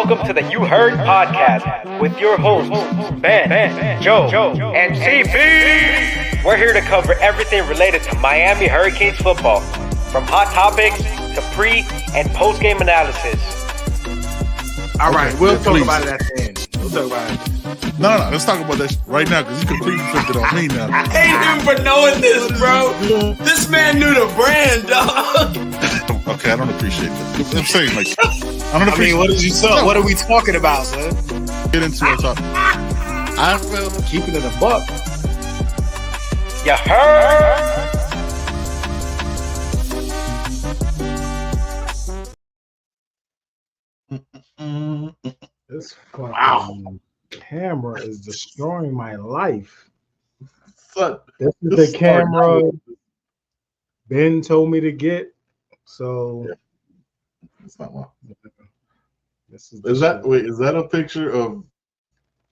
Welcome to the You Heard podcast with your hosts, Ben, Joe, and CP. We're here to cover everything related to Miami Hurricanes football, from hot topics to pre- and post-game analysis. All right, we'll talk about it at the end. We'll talk about it. No, let's talk about that right now because you completely flipped it on me now. I hate him for knowing this, bro. This man knew the brand, dog. Okay, I don't appreciate that. I'm saying, like, I don't appreciate. What did you say? What are we talking about, son? Get into our topic. I feel Keeping it a buck. You heard? This fucking camera is destroying my life. This is the camera Ben told me to get. So it's not one. This Is that a picture of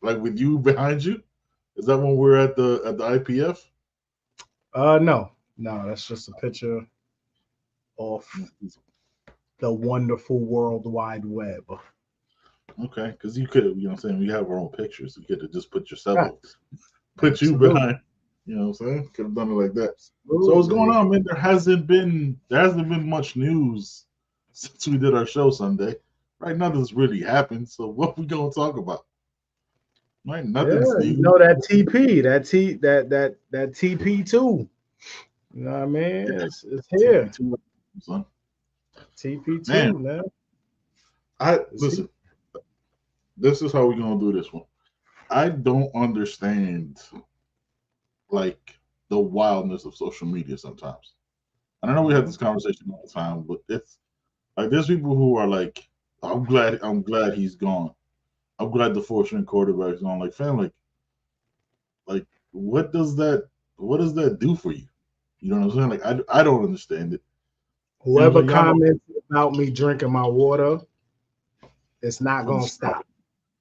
like with you behind you? Is that when we're at the IPF? No, that's just a picture of the wonderful World Wide Web. Okay, because you could, you know what I'm saying, we have our own pictures. You could have just put yourself Right. put you behind. You know what I'm saying? Could have done it like that. So what's going on, man? There hasn't been much news since we did our show Sunday. Right, nothing's really happened. So what we gonna talk about? Right, nothing's new. You know that TP, that TP2. You know what I mean? It's here. TP2, man. Listen. This is how we're gonna do this one. I don't understand like the wildness of social media sometimes. And I know we have this conversation all the time, but it's like there's people who are like, I'm glad he's gone. I'm glad the fourth-string quarterback's gone. Like, fam, like what does that do for you? You know what I'm saying? Like I don't understand it. Whoever comments about me drinking my water, it's not gonna stop.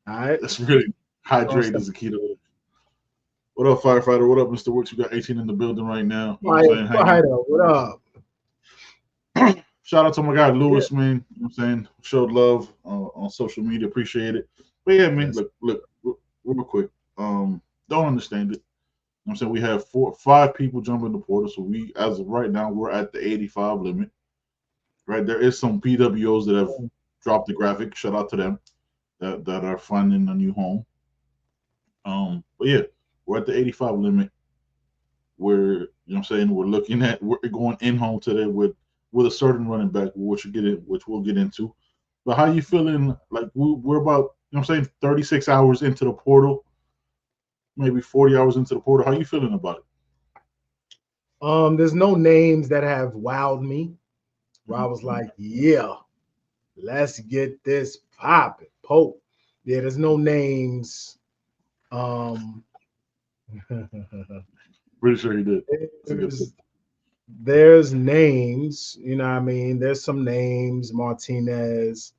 All right. That's really hydrate is the key to it. What up, firefighter? What up, Mr. Woods? You got 18 in the building right now. You know what up? Shout out to my guy Lewis, man. You know what I'm saying? Showed love on social media. Appreciate it. But yeah, man, look, real quick. Don't understand it. You know what I'm saying? We have 5 people jumping the portal. So we, as of right now, we're at the 85 limit. Right? There is some PWOs that have dropped the graphic. Shout out to them that are finding a new home. But yeah, we're at the 85 limit. We're, you know what I'm saying, we're going in home today with a certain running back, which we'll get into. But how you feeling? Like we're about, you know what I'm saying, 36 hours into the portal, maybe 40 hours into the portal. How you feeling about it? There's no names that have wowed me. Where I was like, yeah, let's get this popping. Pope. Yeah, there's no names. Pretty sure he did. There's names, you know what I mean? There's some names, Martinez,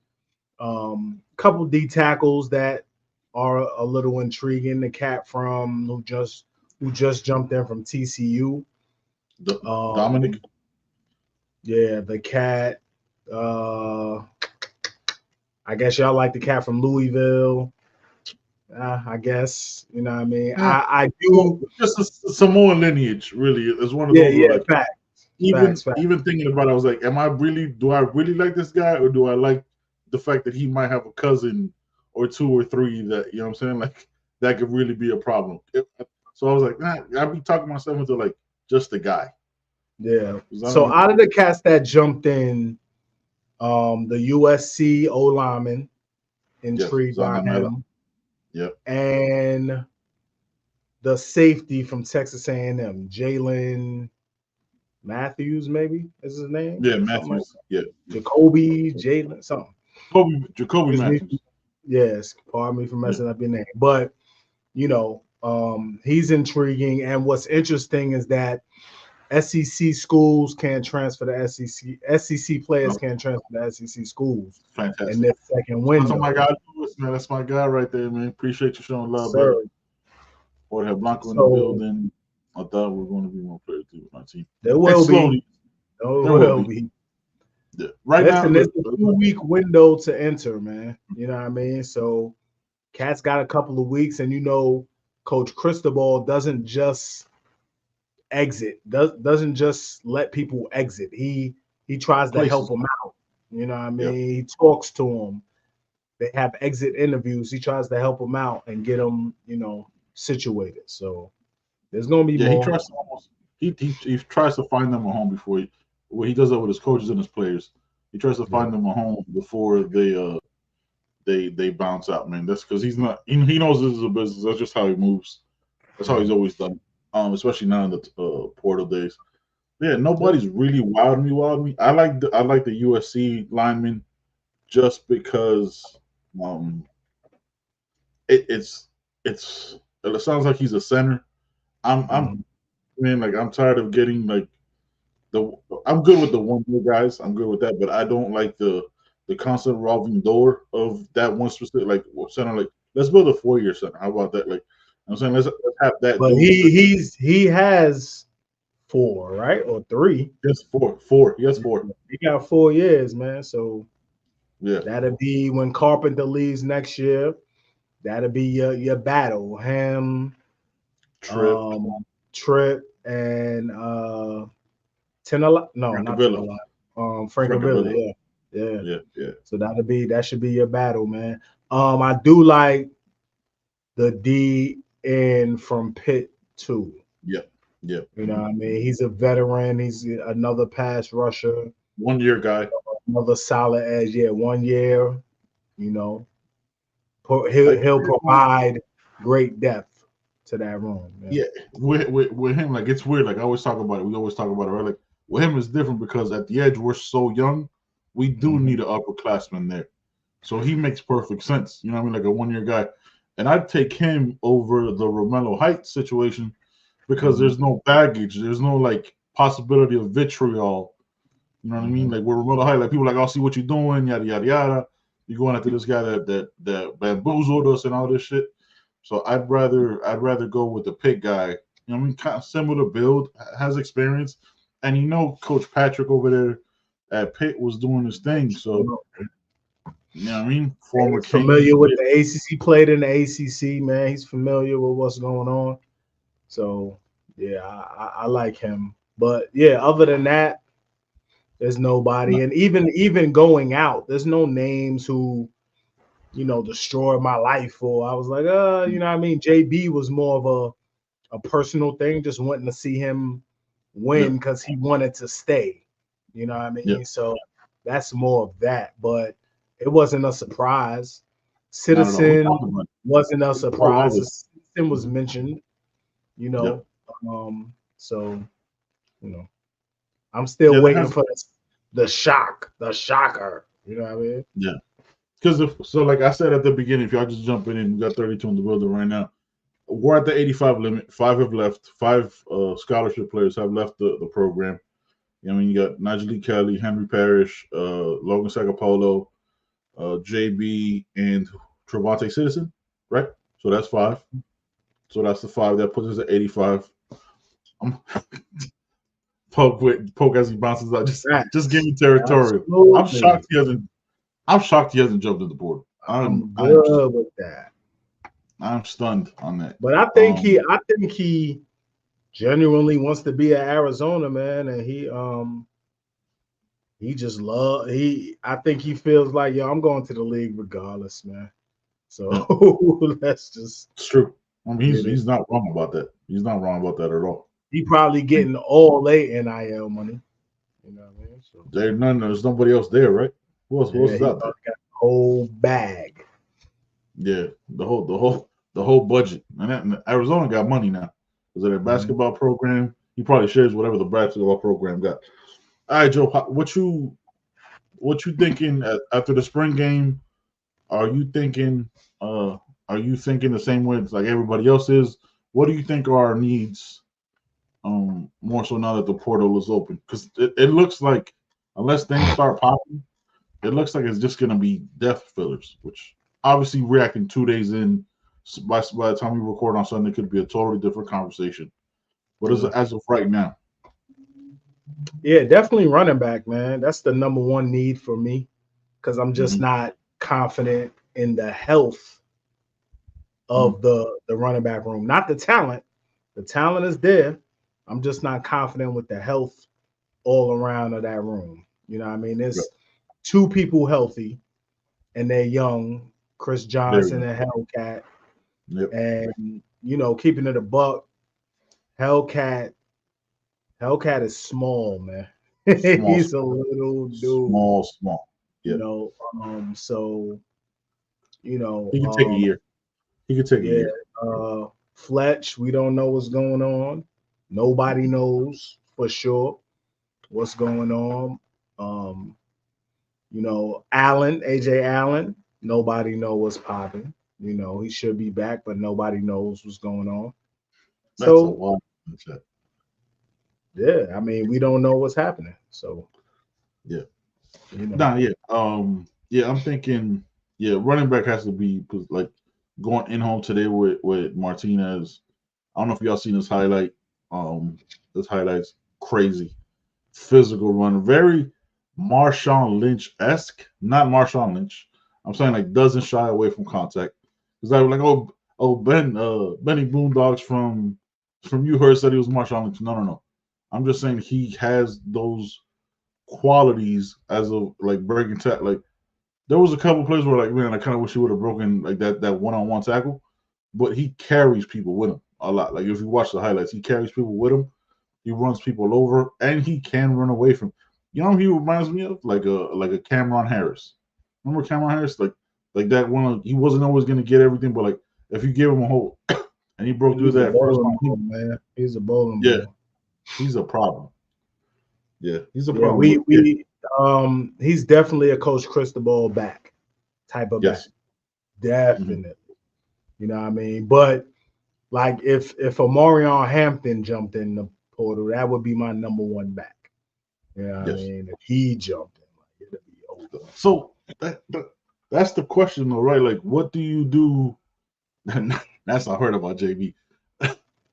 couple D tackles that are a little intriguing. The cat who just jumped in from TCU. Dominic. Yeah, the cat. I guess y'all like the cat from Louisville. I guess, you know what I mean. I do just a Samoan lineage, really. It's one of those. Yeah, facts. Even thinking about it, I was like, do I really like this guy, or do I like the fact that he might have a cousin or 2 or 3 that, you know what I'm saying, like that could really be a problem. So I was like, I'd be talking myself into like just the guy. Yeah. So out of the cats that jumped in, the USC O lineman, intrigued by him. Yeah. And the safety from Texas A&M, Jalen Matthews, maybe is his name. Yeah, Matthews. Like Jacoby, Jalen, something. Jacoby Matthews. Yes, pardon me for messing up your name. But, you know, he's intriguing. And what's interesting is that SEC schools can't transfer to SEC. SEC players can't transfer to SEC schools. Fantastic. In this second window. Oh my God, Lewis, man, that's my guy right there, man. Appreciate you showing love, brother. Or have Blanco in the building. I thought we were going to be more players too with my team. There will be. There will be. Right now, Listen, it's a 2-week window to enter, man. You know what I mean? So Cat's got a couple of weeks, and Coach Cristobal doesn't just doesn't just let people exit. He tries to help places. them out. You know what I mean? Yeah. He talks to them. They have exit interviews. He tries to help them out and get them, situated. So there's gonna be Yeah, he more. tries to almost he tries to find them a home before he does that with his coaches and his players. He tries to Yeah. find them a home before they bounce out, man. That's because he's not he knows this is a business. That's just how he moves. That's how he's always done. Especially now in the portal days. Yeah, nobody's really wowed me. I like the USC lineman just because um it, it's it's it sounds like he's a center. I'm Mhm. man, like I'm tired of getting like the I'm good with the 1 year guys. I'm good with that, but I don't like the constant revolving door of that one specific like center. Like let's build a 4 year center. How about that? Like I'm saying, let's have that But dude he has 4, right? Or 3. just four. He has 4. He got 4 years, man. So Yeah, that'll be when Carpenter leaves next year. That'll be your battle. Him, Trip, Trip, and Tenala. No, not Francavilla, Tenala. Francavilla. Francavilla. Yeah. Yeah. So that should be your battle, man. I do like the D in from Pitt too. Yep. You know what I mean? He's a veteran. He's another pass rusher, 1 year guy. another solid edge. Yeah, 1 year. You know, Like he'll provide great depth to that room. yeah, with him, like it's weird. Like I always talk about it. We always talk about it, right? Like with him is different because at the edge we're so young. We do need an upperclassman there, so he makes perfect sense. You know what I mean? Like a 1 year guy, and I'd take him over the Romello Heights situation because there's no baggage. There's no like possibility of vitriol. You know what I mean? Like with Romello Heights, like people are like, I'll see what you're doing, yada yada yada. You're going after this guy that bamboozled us and all this shit. So I'd rather go with the Pitt guy. You know what I mean? Kind of similar build, has experience, and Coach Patrick over there at Pitt was doing his thing. So you know what I mean? Former He's King. familiar with the ACC. Played in the ACC, man. He's familiar with what's going on. So yeah, I like him. But yeah, other than that, there's nobody. And even going out, there's no names who destroyed my life. Or I was like, you know what I mean? JB was more of a personal thing, just wanting to see him win because he wanted to stay. You know what I mean? Yeah. So that's more of that. But it wasn't a surprise. Not at all. We Citizen talked about it. wasn't a surprise. this. Citizen was mentioned, you know. Yeah. So I'm still Yeah, waiting for the shocker. You know what I mean? Yeah. Because like I said at the beginning, if y'all just jumping in, we got 32 in the building right now. We're at the 85 limit. 5 have left. 5 scholarship players have left the program. I mean, you got Najee Kelly, Henry Parrish, Logan Sagapolo, JB, and Trevante Citizen, right? So that's 5. So that's the 5 that puts us at 85. Poke as he bounces out. Just give me territorial. Absolutely. I'm shocked he hasn't jumped in the portal. I'm good with that. I'm stunned on that. But I think he genuinely wants to be at Arizona, man, and he just I think he feels like, yo, I'm going to the league regardless, man. So let's just. It's true. I mean, he's not wrong about that. He's not wrong about that at all. He probably getting all late NIL money. You know what I mean? So there's nobody else there, right? Who else is out there? Got the whole bag. Yeah, the whole budget. And Arizona got money now. Because of their basketball program, he probably shares whatever the basketball program got. All right, Joe, what you thinking after the spring game? Are you thinking the same way like everybody else is? What do you think are our needs? More so now that the portal is open, because it looks like unless things start popping, it looks like it's just going to be death fillers. Which obviously, reacting 2 days in, by the time we record on Sunday, could be a totally different conversation. But as of right now, Yeah, definitely running back, man. That's the number one need for me because I'm just Mhm. not confident in the health Mhm. of the running back room. Not the talent. The talent is there. I'm just not confident with the health all around of that room. You know what I mean? Yep. There's two people healthy and they're young, Chris Very Johnson good. and Hellcat. Yep. And keeping it a buck, Hellcat, Hellcat is small, man. Small, He's a little dude, small. you Yeah. know. So, you know, He could take a year. He could take a yeah, year. Fletch, we don't know what's going on. Nobody knows for sure what's going on. Um, Allen, AJ Allen, nobody know what's popping. He should be back, but nobody knows what's going on. That's a So lot. Shit. yeah, I mean, we don't know what's happening. So Yeah. you know, Nah, yeah. Yeah, I'm thinking, yeah, running back has to be like going in home today with Martinez. I don't know if y'all seen his highlight. This highlight's crazy. Physical run, very Marshawn Lynch esque. Not Marshawn Lynch. I'm saying like doesn't shy away from contact. Because I was like, Benny Boondocks from You Heard said he was Marshawn Lynch. No, no, no. I'm just saying he has those qualities as of like breaking tackle. Like there was a couple plays where like, man, I kind of wish he would have broken like that one-on-one tackle, but he carries people with him a lot. Like if you watch the highlights, he carries people with him. He runs people over, and he can run away from. You know, who he reminds me of like a Cameron Harris. Remember Cameron Harris? Like that one. He wasn't always going to get everything, but like if you give him a hole and he broke through he's a that first bowling time, ball, man. He's a bowling yeah, ball. he's a problem. Yeah, he's a Yeah, problem. But yeah, he's definitely a Coach Cristobal back type of back. yes, hmm Definitely. You know what I mean? But like if Omarion Hampton jumped in the portal, that would be my number one back. You know what I yes. mean? If he jumped in, like it'd be over. So that's the question, though, right? Like, what do you do? That's I heard about JB.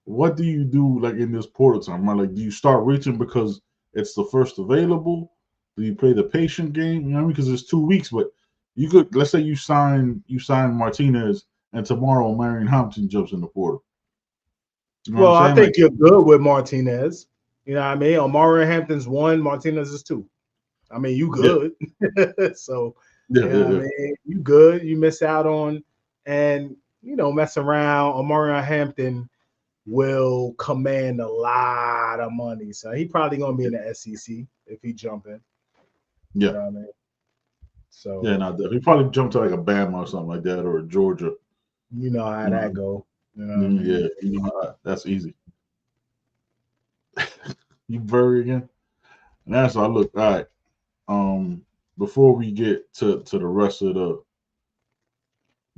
What do you do like in this portal time? Right? Like, do you start reaching because it's the first available? Do you play the patient game? You know what I mean? Because it's 2 weeks, but you could let's say you sign Martinez, and tomorrow Marion Hampton jumps in the portal. You know what I'm Well, I saying? Like, think you're good with Martinez. You know what I mean? Omarion Hampton's one, Martinez is two. I mean, you yeah, good. So, yeah, yeah, I yeah, mean, you good. You miss out on and mess around. Omarion Hampton will command a lot of money. So he probably gonna be in the SEC if he jump in. You yeah, know what I mean? yeah. So Not that he probably jumped to like a Bama or something like that, or a Georgia. you know how You that know, go. You know what I mean? yeah, you know that's easy. You bury again. And that's all. Look, all right. Before we get to the rest of the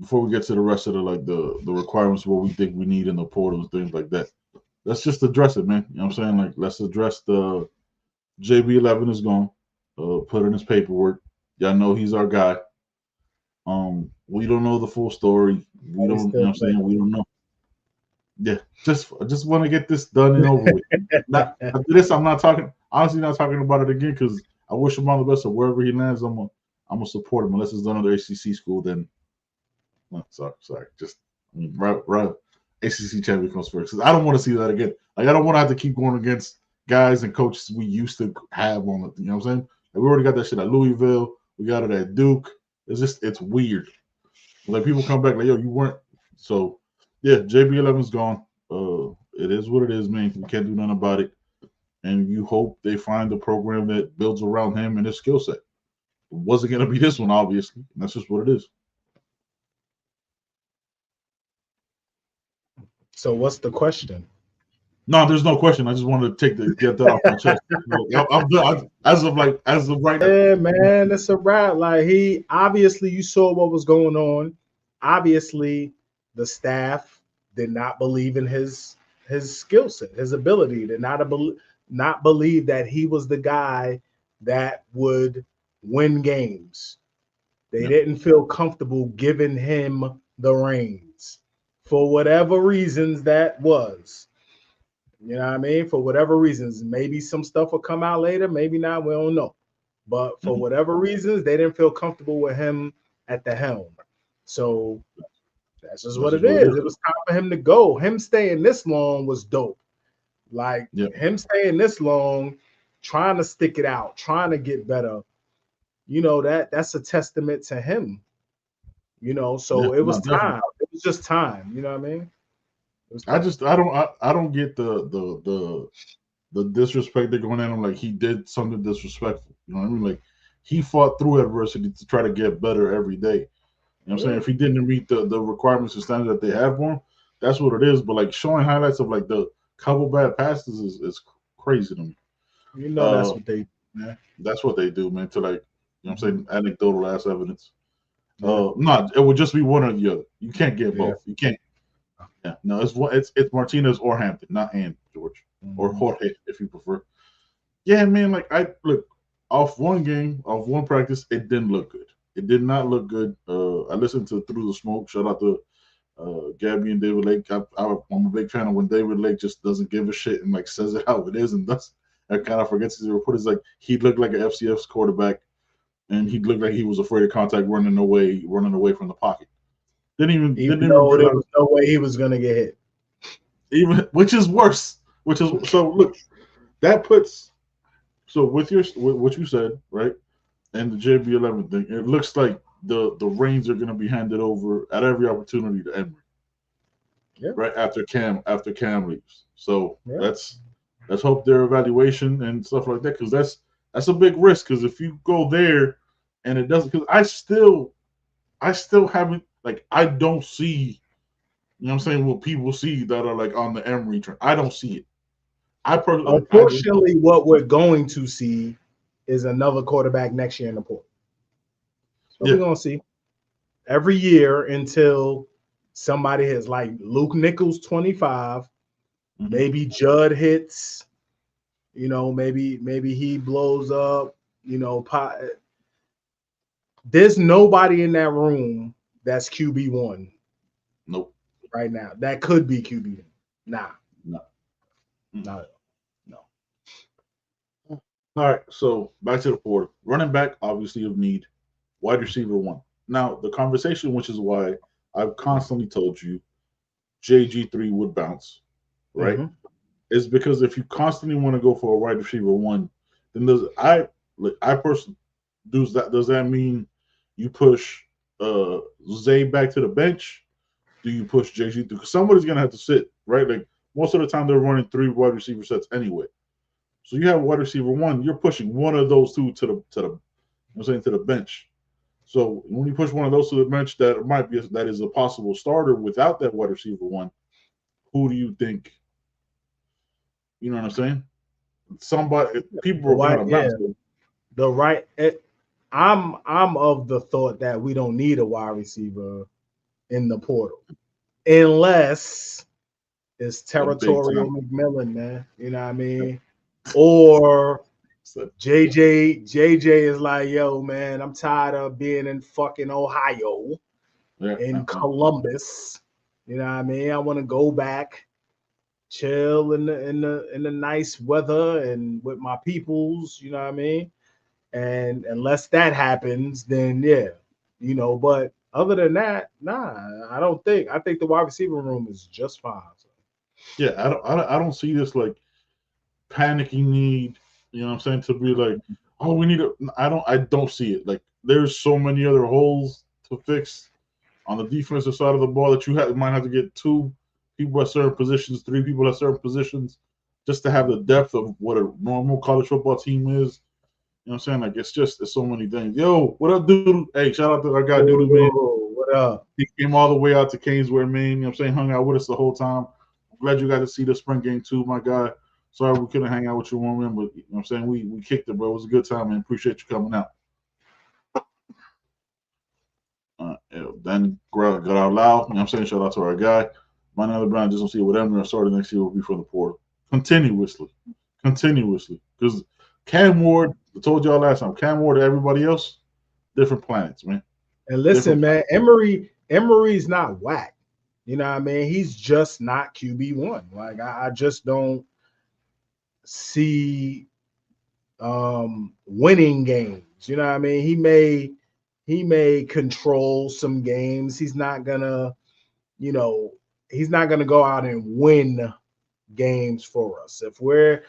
before we get to the rest of the like the requirements, what we think we need in the portal and things like that, let's just address it, man. You know what I'm saying? Like, let's address the JB11 is gone. Put in his paperwork. Y'all know he's our guy. We don't know the full story. We Oh, he's don't. You know still what I'm saying? We don't know. Yeah, I just want to get this done and over with. Not playing. after this, I'm not talking. Honestly, not talking about it again because I wish him all the best. So wherever he lands, I'm gonna support him. Unless it's another ACC school, then sorry. Just right. ACC champion comes first. 'Cause I don't want to see that again. Like I don't want to have to keep going against guys and coaches we used to have on the. You know what I'm saying? Like, we already got that shit at Louisville. We got it at Duke. It's weird. Like people come back like, yo, you weren't. So yeah, JB11's gone. It is what it is, man. We can't do nothing about it. And you hope they find a program that builds around him and his skill set. It wasn't gonna be this one, obviously. And that's just what it is. So what's the question? No, there's no question. I just wanted to get that off my chest. I'm done. As of right now. Yeah, man, it's a wrap. Like he obviously you saw what was going on. Obviously, the staff did not believe in his skill set, his ability, did not believe that he was the guy that would win games. They Yeah. didn't feel comfortable giving him the reins for whatever reasons that was. You know what I mean? For whatever reasons, maybe some stuff will come out later, maybe not. We don't know. But for whatever reasons, they didn't feel comfortable with him at the helm. So that's just what it is. It was time for him to go. Him staying this long was dope. Like him staying this long, trying to stick it out, trying to get better. You know, that's a testament to him. You know, so it was time. It was just time. You know what I mean? I don't get the disrespect they're going at him like he did something disrespectful. You know what I mean? Like he fought through adversity to try to get better every day. You know what I'm saying? If he didn't meet the requirements and standards that they have for him, that's what it is. But like showing highlights of like the couple bad passes is crazy to me. You know that's what they do, man. That's what they do, man, to like, you know what I'm saying, anecdotal ass evidence. No, it would just be one or the other. You can't get both. You can't. Yeah, no, it's Martinez or Hampton, not and George or Jorge if you prefer. Yeah, man, like I look off one game, off one practice, it didn't look good. It did not look good. I listened to Through the Smoke. Shout out to Gabby and David Lake. I'm a big fan of when David Lake just doesn't give a shit and like says it how it is and does. I kind of forgets his report. Is like he looked like an FCS quarterback, and he looked like he was afraid of contact, running away from the pocket. Didn't even there was no way he was gonna get hit. Even which is worse. So look, that puts with what you said, right? And the JB11 thing, it looks like the reins are gonna be handed over at every opportunity to Emory. Yeah. Right after Cam leaves. So let's hope their evaluation and stuff like that, because that's a big risk. Because if you go there and it doesn't, because I still haven't. Like, I don't see, you know what I'm saying, what people see that are, like, on the Emory train. I don't see it. Unfortunately, what we're going to see is another quarterback next year in the portal. So we're going to see every year until somebody hits, like Luke Nichols, 25. Maybe Judd hits. You know, maybe he blows up. You know, there's nobody in that room that's QB1. Nope. Right now. That could be QB1. Nah. No. No. All right. So back to the portal. Running back, obviously of need. Wide receiver 1. Now, the conversation, which is why I've constantly told you JG3 would bounce, right? Is because if you constantly want to go for a wide receiver 1, then I personally does that mean you push Zay back to the bench? Do you push JG3? Because somebody's gonna have to sit, right? Like most of the time they're running 3 wide receiver sets anyway. So you have wide receiver 1, you're pushing one of those 2 to the bench. So when you push one of those to the bench, that is a possible starter without that wide receiver 1. Who do you think? You know what I'm saying? People are going to bounce. I'm of the thought that we don't need a wide receiver in the portal unless it's Territorial McMillan, man. You know what I mean? Or JJ is like, yo, man, I'm tired of being in fucking Ohio, in Columbus. You know what I mean? I want to go back, chill in the nice weather and with my peoples. You know what I mean? And unless that happens, then you know. But other than that, nah, I don't think. I think the wide receiver room is just fine. So. Yeah, I don't see this like panicking need. You know what I'm saying, to be like, oh, we need I don't see it. Like there's so many other holes to fix on the defensive side of the ball that you might have to get 2 people at certain positions, 3 people at certain positions, just to have the depth of what a normal college football team is. You know what I'm saying? Like, it's so many things. Yo, what up, dude? Hey, shout out to our guy, Doodle, man. What up? He came all the way out to Canesville, Maine. You know what I'm saying? Hung out with us the whole time. I'm glad you got to see the spring game, too, my guy. Sorry we couldn't hang out with you one room, but you know what I'm saying? We kicked it, bro. It was a good time, man. Appreciate you coming out. Then got out loud. You know what I'm saying? Shout out to our guy. My other brand just don't see what Emory started next year will be for the portal. Continuously. Because Cam Ward, I told y'all last time, Cam Ward to everybody else, different planets, man. And listen, man, Emory's not whack. You know what I mean? He's just not QB1. Like I just don't see winning games. You know what I mean? He may control some games. He's not gonna, he's not gonna go out and win games for us. If we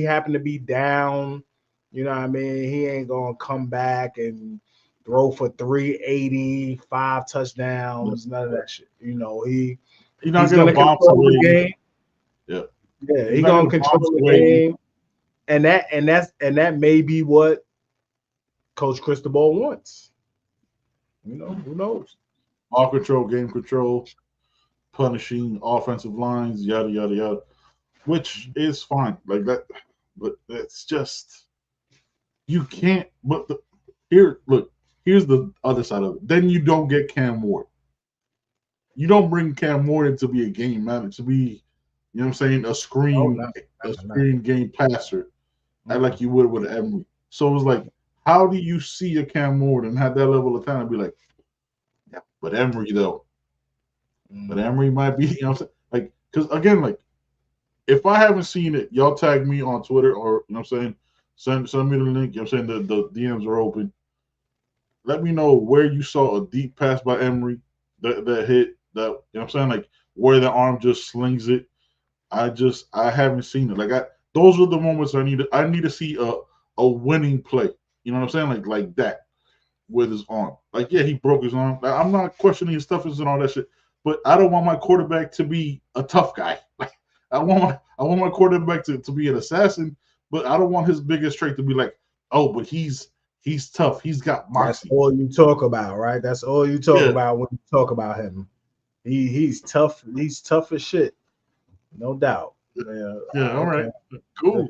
happen to be down, you know what I mean, he ain't gonna come back and throw for 380, 5 touchdowns, none of that shit. He's not He's gonna gonna bomb control the away. game. Yeah. Yeah, He's he's not gonna gonna bomb control the away. game. And that may be what Coach Cristobal wants. Who knows? Ball control, game control, punishing offensive lines, yada yada yada, which is fine. Like that, but it's just you can't. But here's the other side of it. Then you don't get Cam Ward. You don't bring Cam Ward in to be a game manager, to be, you know what I'm saying, a screen game passer, like you would with Emery. So it was like, how do you see a Cam Ward and have that level of talent and be like, yeah, but Emery though. But Emery might be, you know what I'm saying? Like, because again, like, if I haven't seen it, y'all tag me on Twitter or, you know what I'm saying, send me the link. You know what I'm saying? The DMs are open. Let me know where you saw a deep pass by Emery that hit, that, you know what I'm saying? Like, where the arm just slings it. I haven't seen it. Like, those are the moments I need to see a winning play. You know what I'm saying? Like that with his arm. Like, yeah, he broke his arm. Like, I'm not questioning his toughness and all that shit. But I don't want my quarterback to be a tough guy. Like, I want my quarterback to be an assassin, but I don't want his biggest trait to be like, oh, but he's tough. He's got moxie. That's all you talk about, right? That's all you talk about when you talk about him. He's tough. He's tough as shit, no doubt. Yeah. All right. Cool.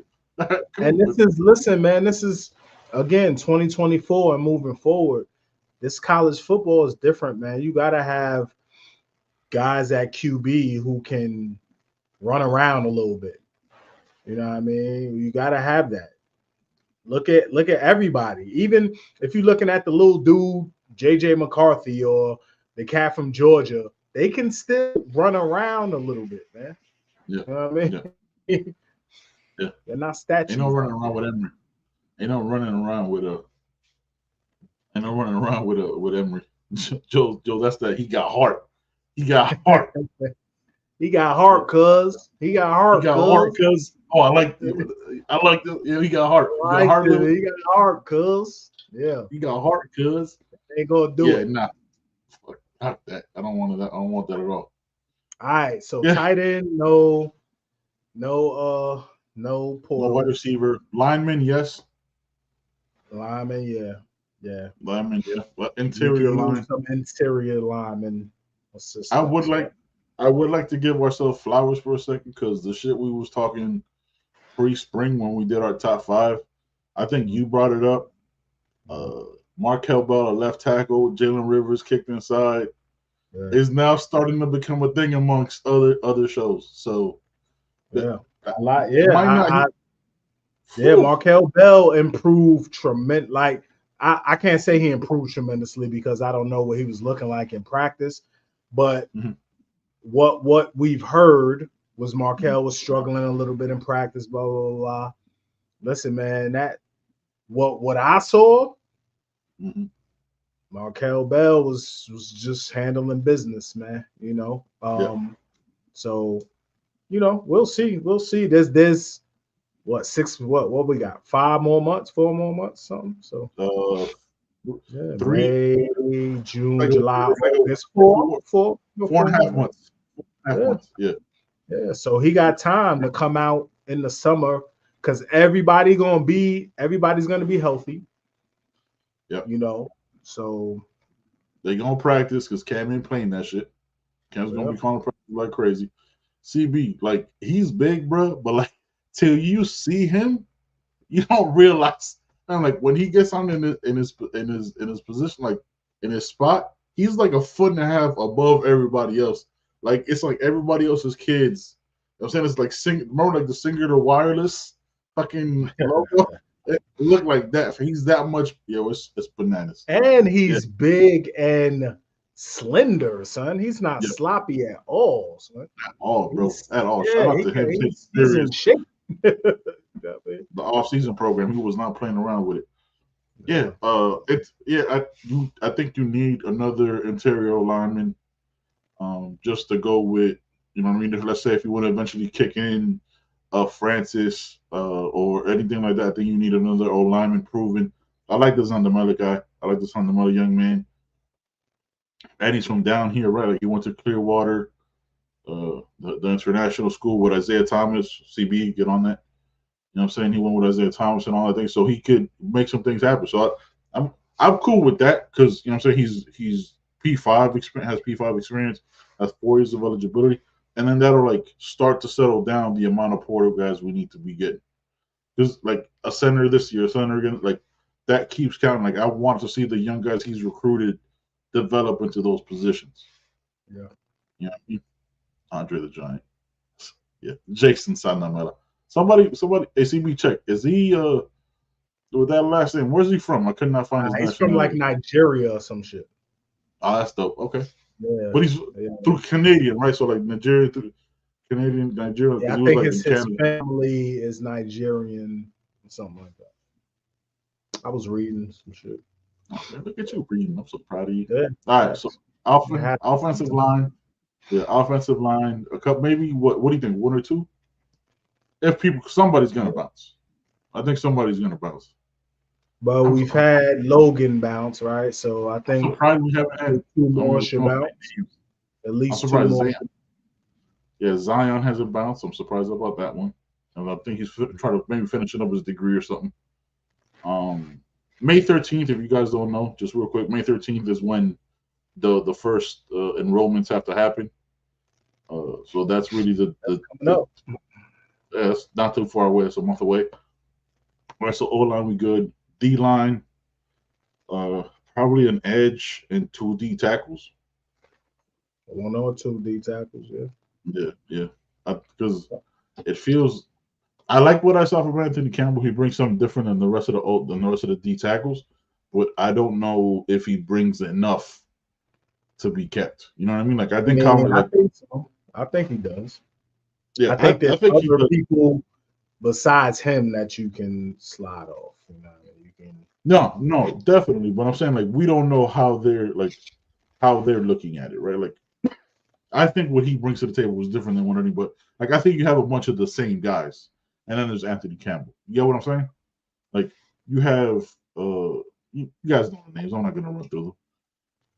And listen, man. This is again 2024 and moving forward. This college football is different, man. You gotta have guys at QB who can run around a little bit. You know what I mean? You got to have that. Look at everybody. Even if you're looking at the little dude, JJ McCarthy, or the cat from Georgia, they can still run around a little bit, man. Yeah. You know what I mean? Yeah. They're not statues. Ain't no running around with Emery. Ain't no running around with Emery. Joe, that's that. He got heart. He got heart. He got heart, cuz. He got heart, cuz. Oh, I like the. Yeah, he got heart. He got heart, cuz. Yeah. He got heart, cuz. Ain't gonna do it. Nah. Fuck, not that. I don't want that. I don't want that at all. All right. So tight end, no portal. No wide receiver. Lineman, yes. Lineman, yeah. Lineman, yeah. But interior line. Some interior lineman assistance. I would like to give ourselves flowers for a second, because the shit we was talking pre-spring when we did our top 5, I think you brought it up. Markel Bell, a left tackle, Jalen Rivers kicked inside, is now starting to become a thing amongst other shows. So Markel Bell improved tremendous. Like, I can't say he improved tremendously because I don't know what he was looking like in practice, but what we've heard was Markel was struggling a little bit in practice, blah, blah, blah. Listen, man, that what I saw, Markel Bell was just handling business, man. So, we'll see. There's what we got? 5 more months, 4 more months, something. So 3 May, June, July, August, 4.5 months. Yeah. So he got time to come out in the summer because everybody's gonna be healthy. Yeah. So they gonna practice because Cam ain't playing that shit. Cam's gonna be calling practice like crazy. CB, like, he's big, bro, but like, till you see him, you don't realize. And like, when he gets on in his position, like in his spot, he's like a foot and a half above everybody else. Like, it's like everybody else's kids. You know what I'm saying? It's like remember like the Singer Wireless fucking logo? It looked like that. He's that much. It's bananas. And he's big and slender, son. He's not Yeah, sloppy at all, son. at all, bro. He's At all. Shout yeah, out to him. Taking he's serious in shape. You know what I mean? the off-season program. He was not playing around with it. Yeah, I think you need another interior lineman, just to go with, you know what I mean. If, let's say if you want to eventually kick in, Francis, or anything like that, I think you need another old lineman proven. I like the Zandamela guy. I like the Zandamela young man, and he's from down here, right? Like he went to Clearwater, the international school with Isaiah Thomas, CB. Get on that. You know what I'm saying? He went with Isaiah Thomas and all that things, so he could make some things happen. So I'm cool with that because, you know what I'm saying, he's P5 experience, has P5 experience, has 4 years of eligibility, and then that'll like start to settle down the amount of portal guys we need to be getting. Because like a center this year, a center again, like that keeps counting. Like I want to see the young guys he's recruited develop into those positions. Yeah. You know what I mean? Andre the Giant. Yeah. Jason Sanamela. Somebody, ACB check. Is he with that last name? Where's he from? I could not find his He's from like Nigeria or some shit. Oh, that's dope. Okay. Yeah. But he's through Canadian, right? So like Nigeria through Canadian, Nigeria. Yeah, I think his family is Nigerian or something like that. I was reading some shit. Oh, man, look at you reading. I'm so proud of you. Yeah. All right, so offensive line. Yeah, offensive line. A couple, maybe what do you think? 1 or 2? If somebody's gonna bounce. I think somebody's gonna bounce. But we've had Logan bounce, right? So I think I'm surprised we haven't had 2 more should bounce. At least 2 more. Yeah, Zion hasn't bounced. I'm surprised about that one. And I think he's trying to maybe finishing up his degree or something. May 13th, if you guys don't know, just real quick, May 13th is when the first enrollments have to happen. So that's really it's not too far away. It's a month away. All right, so O-line we good. D-line, probably an edge and 2 D tackles. 1 or 2 D tackles, yeah. Yeah. Because it feels. I like what I saw from Anthony Campbell. He brings something different than the rest of the D tackles, but I don't know if he brings enough to be kept. You know what I mean? Like I think I think so. I think he does. Yeah, I think there's other people besides him that you can slide off. You know, you can. No, definitely. But I'm saying like we don't know how they're looking at it, right? Like I think what he brings to the table was different than what anybody. Like I think you have a bunch of the same guys, and then there's Anthony Campbell. You get what I'm saying? Like you have you guys know the names. I'm not gonna run through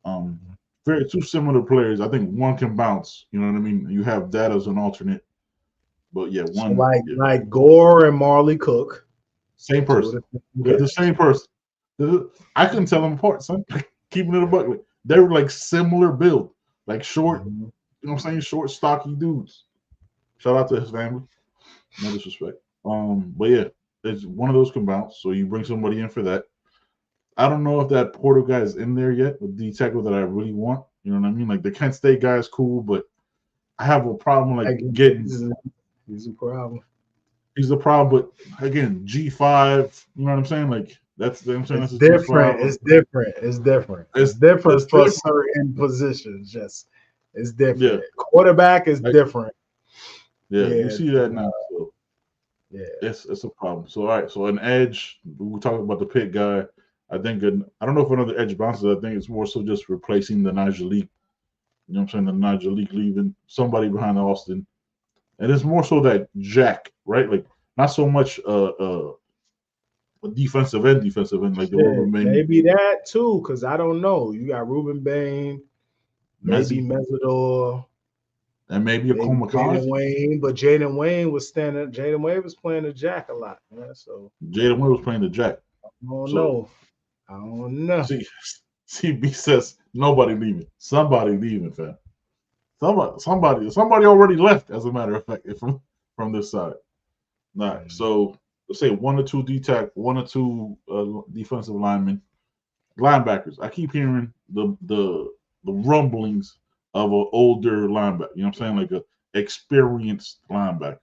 them. Very 2 similar players. I think one can bounce. You know what I mean? You have that as an alternate. But yeah, one so like Gore and Marley Cook. Same person. They're the same person. I couldn't tell them apart, son. Keeping it a buck. They were like similar build. Like short, you know what I'm saying? Short, stocky dudes. Shout out to his family. No disrespect. But yeah, it's one of those can bounce. So you bring somebody in for that. I don't know if that Porter guy is in there yet, with the tackle that I really want. You know what I mean? Like the Kent State guy is cool, but I have a problem getting. He's a problem. He's a problem, but again, G5. You know what I'm saying? Like that's what I'm saying. It's different. It's different. It's different. It's different for certain positions. Just it's different. Yeah. Quarterback is different. Yeah, you see that now. So yeah, it's a problem. So all right, so an edge. We talked about the Pitt guy. I think I don't know if another edge bounces. I think it's more so just replacing the Nigel Leak. You know what I'm saying? The Nigel Leak leaving somebody behind Austin, and it's more so that Jack, right? Like not so much a defensive end, like the Ruben Bain. Maybe that too, because I don't know. You got Ruben Bain, maybe Mesidor, and maybe a Jaden Wayne, but Jaden Wayne was playing the Jack a lot, man. So Jaden Wayne was playing the Jack. I don't know. CB says nobody leaving. Somebody leaving, fam. Somebody already left, as a matter of fact, from this side. All right, so let's say 1 or 2 D-tack, 1 or 2 defensive linebackers. I keep hearing the rumblings of an older linebacker. You know what I'm saying? Like a experienced linebacker.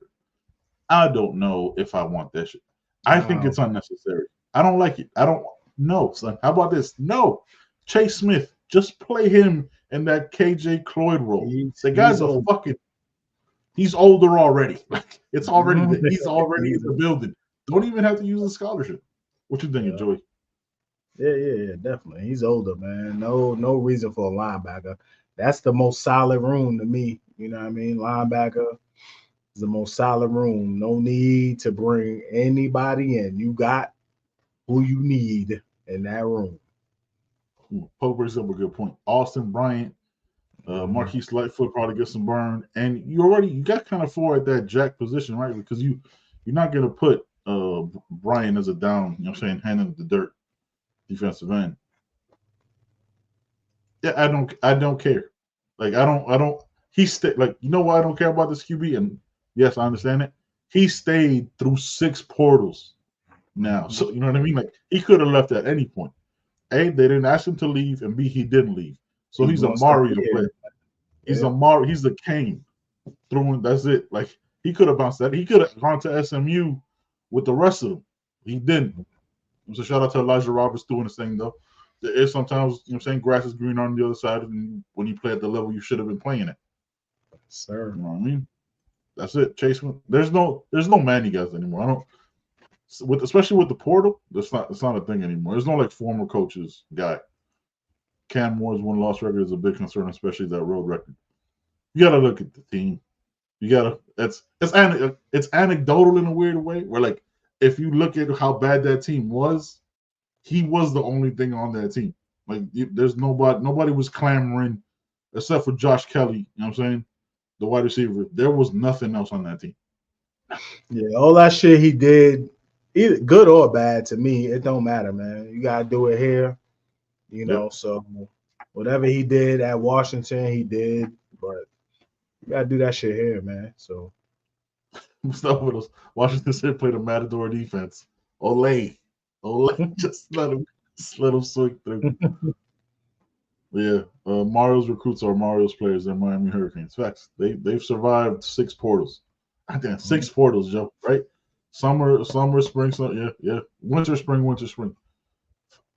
I don't know if I want that shit. I think it's unnecessary. I don't like it. I don't know, son. How about this? No. Chase Smith, just play him in that KJ Cloyd role. He's The guy's a old. fucking. He's older already. Like it's already Mhm. he's already in the building. Don't even have to use a scholarship. What you think, Joey? Yeah, definitely. He's older, man. No reason for a linebacker. That's the most solid room to me. You know what I mean? Linebacker is the most solid room. No need to bring anybody in. You got who you need in that room. Pope brings up a good point. Austin Bryant, Marquise Lightfoot probably get some burn, and you got kind of four at that jack position, right? Because you're not gonna put Bryant as a down, you know what I'm saying, handing the dirt defensive end. Yeah, I don't care. Like I don't. Like you know why I don't care about this QB, and yes, I understand it. He stayed through 6 portals now, so you know what I mean. Like he could have left at any point. A, they didn't ask him to leave, and B, he didn't leave. So he's a wants to Mario be player. He's Yeah. a Mario. He's the Kane. Throwing. That's it. Like he could have bounced that. He could have gone to SMU with the rest of them. He didn't. So shout out to Elijah Roberts doing his thing though. There is sometimes, you know what I'm saying, grass is green on the other side, and when you play at the level you should have been playing at. Sir. You know what I mean? That's it. Chase. There's no Manny guys anymore. I don't. Especially with the portal, it's not a thing anymore. There's no like former coaches guy. Cam Moore's 1-loss record is a big concern, especially that road record. You got to look at the team. You got to. It's anecdotal in a weird way. Where like if you look at how bad that team was, he was the only thing on that team. Like there's nobody was clamoring except for Josh Kelly. You know what I'm saying? The wide receiver. There was nothing else on that team. Yeah, all that shit he did, either good or bad to me, it don't matter, man. You gotta do it here, you know. Yep. So whatever he did at Washington, he did, but you gotta do that shit here, man. So Stuff with us. Washington State played a Matador defense. Ole, just let him swing through. Yeah, Mario's recruits are Mario's players. They're Miami Hurricanes. Facts. They've survived 6 portals. I think 6 portals, Joe. Right? Summer, spring, summer. Yeah. Winter, spring.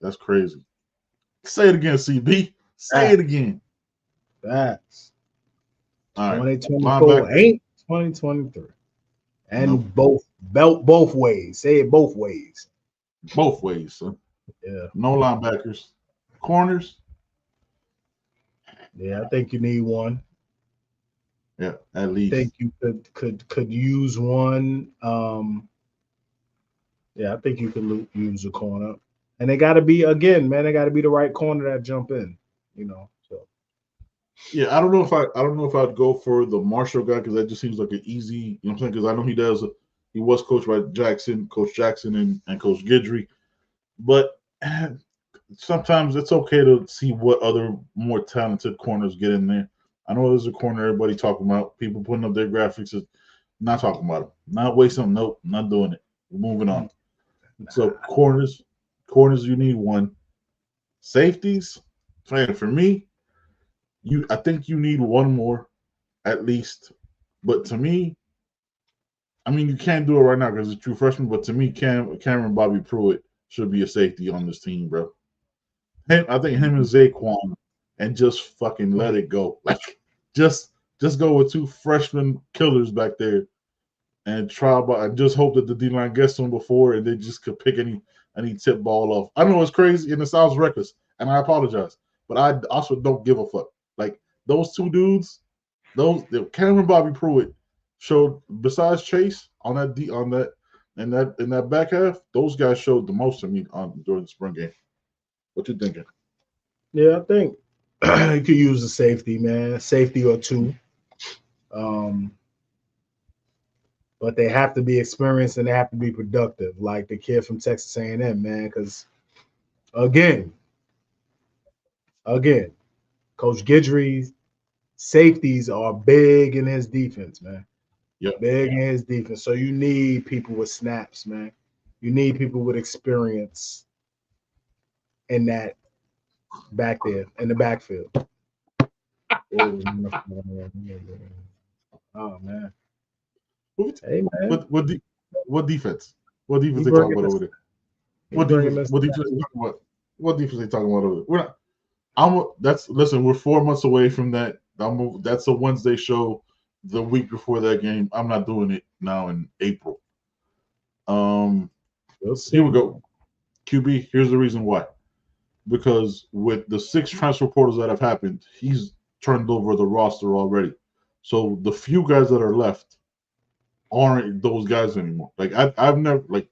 That's crazy. Say it again, CB. Say it again. Facts. All right. 2024 ain't 2023. And both ways. Say it both ways. Both ways, son. Yeah. No linebackers. Corners. Yeah, I think you need one. Yeah, at least. I think you could use one. Yeah, I think you could use a corner. And they gotta be again, man, they gotta be the right corner that jump in, you know. So yeah, I don't know if I'd go for the Marshall guy because that just seems like an easy, you know what I'm saying? Because I know he was coached by Coach Jackson and Coach Guidry. But sometimes it's okay to see what other more talented corners get in there. I know there's a corner everybody talking about, people putting up their graphics, not talking about them, not wasting them. Nope, not doing it. We're moving on. So corners, you need one. Safeties, for me, I think you need one more at least. But to me, I mean, you can't do it right now because it's true freshman. But to me, Cameron Bobby Pruitt should be a safety on this team, bro. I think him and Zaquan, and just fucking let it go. Like, just go with 2 freshman killers back there, and and just hope that the D line gets to him before, and they just could pick any tip ball off. I know it's crazy and it sounds reckless, and I apologize, but I also don't give a fuck. Like those 2 dudes, Cameron Bobby Pruitt showed, besides Chase on that in that back half, those guys showed the most to me during the spring game. What you thinking? yeah, I think you could use a safety, man, safety or 2. But they have to be experienced and they have to be productive, like the kid from Texas A&M, man. Because again, Coach Guidry's safeties are big in his defense, man. Yep. Big in his defense. So you need people with snaps, man. You need people with experience in that back there in the backfield. Oh man. Hey man. What defense? What defense they talking about over there? What defense they talking about over there? Listen. We're 4 months away from that. That's a Wednesday show. The week before that game, I'm not doing it now in April. We'll see. Here we go. QB. Here's the reason why. Because with the 6 transfer portals that have happened, he's turned over the roster already. So the few guys that are left aren't those guys anymore. Like I've never like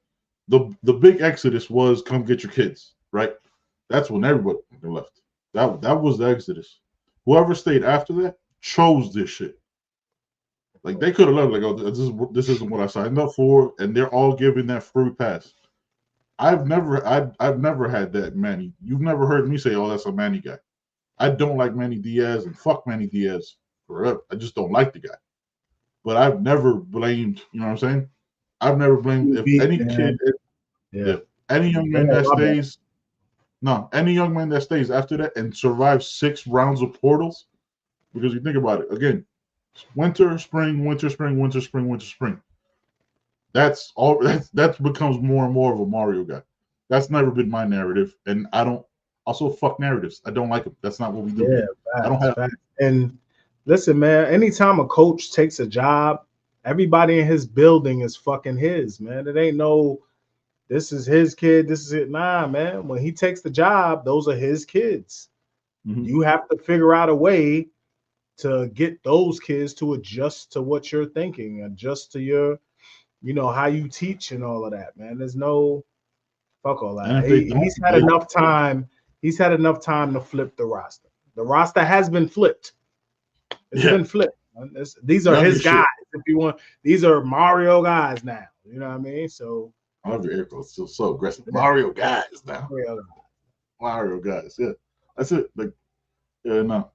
the big exodus was come get your kids, right? That's when everybody left. That was the exodus. Whoever stayed after that chose this shit. Like they could have left, like, oh, this isn't what I signed up for, and they're all giving that free pass. I've never had that Manny. You've never heard me say, "Oh, that's a Manny guy." I don't like Manny Diaz and fuck Manny Diaz forever. I just don't like the guy. But I've never blamed. You know what I'm saying? I've never blamed if any kid, if any young man that stays. No, any young man that stays after that and survives 6 rounds of portals, because you think about it again, winter, spring, winter, spring, winter, spring, winter, spring. That's all. That becomes more and more of a Mario guy. That's never been my narrative, and I don't. Also, fuck narratives. I don't like them. That's not what we do. Yeah, I don't have. facts. And listen, man. Anytime a coach takes a job, everybody in his building is fucking his, man. It ain't no. This is his kid. This is it. Nah, man. When he takes the job, those are his kids. Mhm. You have to figure out a way to get those kids to adjust to what you're thinking, adjust to your, how you teach and all of that, man. There's no fuck all that. He's had enough time. He's had enough time to flip the roster. The roster has been flipped. It's been flipped. These are his guys. If you want, these are Mario guys now. You know what I mean? So. I love your air quotes. Still so aggressive. Mario guys now. Mario guys. Yeah, that's it. Like, yeah, no,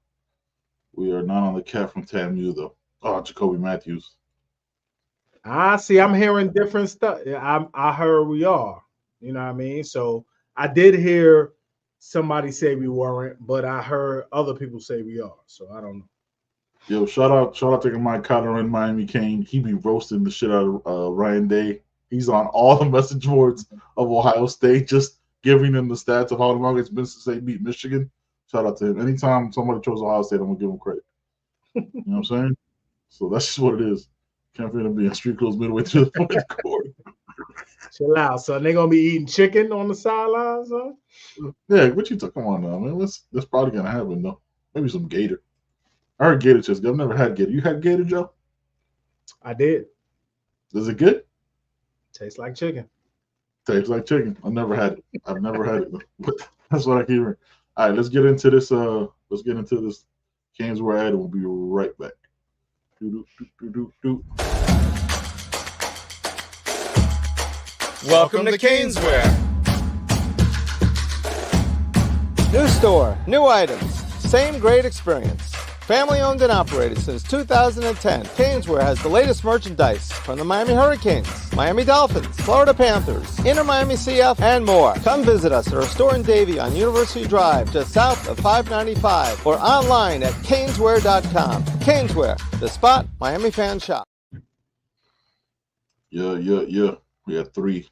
we are not on the cat from TAMU though. Oh, Jacoby Matthews. See. I'm hearing different stuff. I heard we are. You know what I mean? So I did hear somebody say we weren't, but I heard other people say we are. So I don't know. Yo, shout out to Mike Cotter and Miami Kane. He be roasting the shit out of Ryan Day. He's on all the message boards of Ohio State, just giving them the stats of how long it's been since they beat Michigan. Shout out to him. Anytime somebody chose Ohio State, I'm gonna give him credit. You know what I'm saying? So that's just what it is. Can't feel him being street clothes midway through the fourth quarter. Chill out, son. They gonna be eating chicken on the sidelines, son? Yeah, what you talking on now, man? That's probably gonna happen though. Maybe some gator. I heard gator chips. I've never had gator. You had gator, Joe? I did. Is it good? Tastes like chicken. Tastes like chicken. I've never had it. But that's what I keep hearing. All right, let's get into this. Canes we're at, and we'll be right back. Welcome to Caneswear. New store, new items, same great experience. Family owned and operated since 2010, Caneswear has the latest merchandise from the Miami Hurricanes, Miami Dolphins, Florida Panthers, Inter Miami CF, and more. Come visit us at our store in Davie on University Drive, just south of 595, or online at caneswear.com. Caneswear, the spot Miami fans shop. Yeah. We had 3.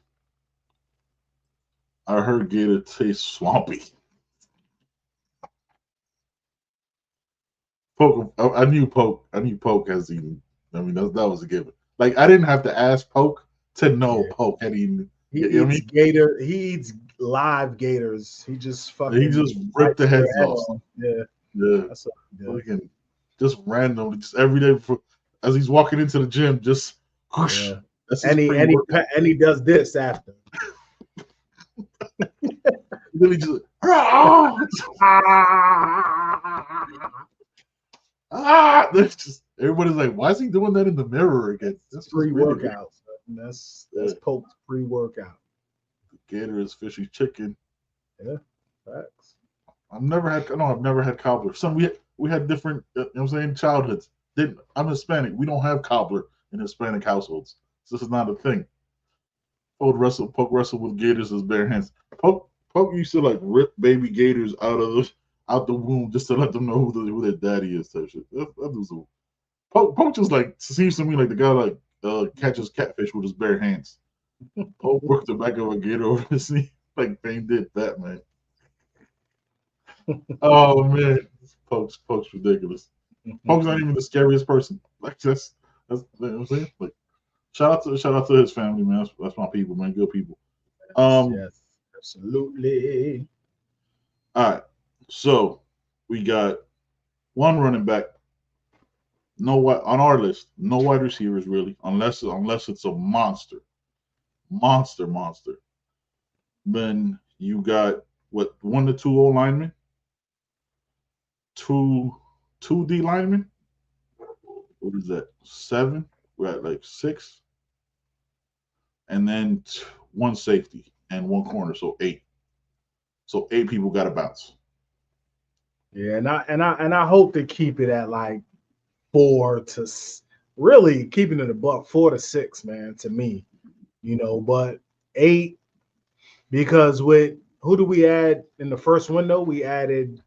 I heard gator tastes swampy. Poke, I knew Poke has eaten. I mean, that was a given. Like, I didn't have to ask Poke to know Poke had eaten. He eats gator. He eats live gators. He just fucking. He just ripped the heads off. Yeah. That's fucking just randomly, just every day as he's walking into the gym, just whoosh. Yeah. And he does this after. Then he just there's just everybody's like, why is he doing that in the mirror again? That's pre-workout. That's Poke's pre-workout. Gator is fishy chicken. Yeah, facts. I've never had cobbler. We had different, you know what I'm saying, childhoods. I'm Hispanic. We don't have cobbler in Hispanic households. So this is not a thing. Poke wrestle with gators with bare hands. Poke used to like rip baby gators out the womb just to let them know who their daddy is. Type shit. Poke just like seems to me like the guy like catches catfish with his bare hands. Poke worked the back of a gator over his knee like Bane did Batman. Oh man, Pokes ridiculous. Pokes not even the scariest person. Like that's you know what I'm saying. Like shout out to his family, man. That's my people, man. Good people. Yes, absolutely. All right. So we got one running back. No what on our list. No wide receivers really, unless it's a monster. Then you got what 1 to 2 O linemen, two D linemen. What is that? 7. We're at like 6, and then one safety and one corner, so 8. So 8 people got to bounce. Yeah, and I hope to keep it at like 4 to really keeping it above 4 to 6, man. To me, but 8 because with who do we add in the first window? We added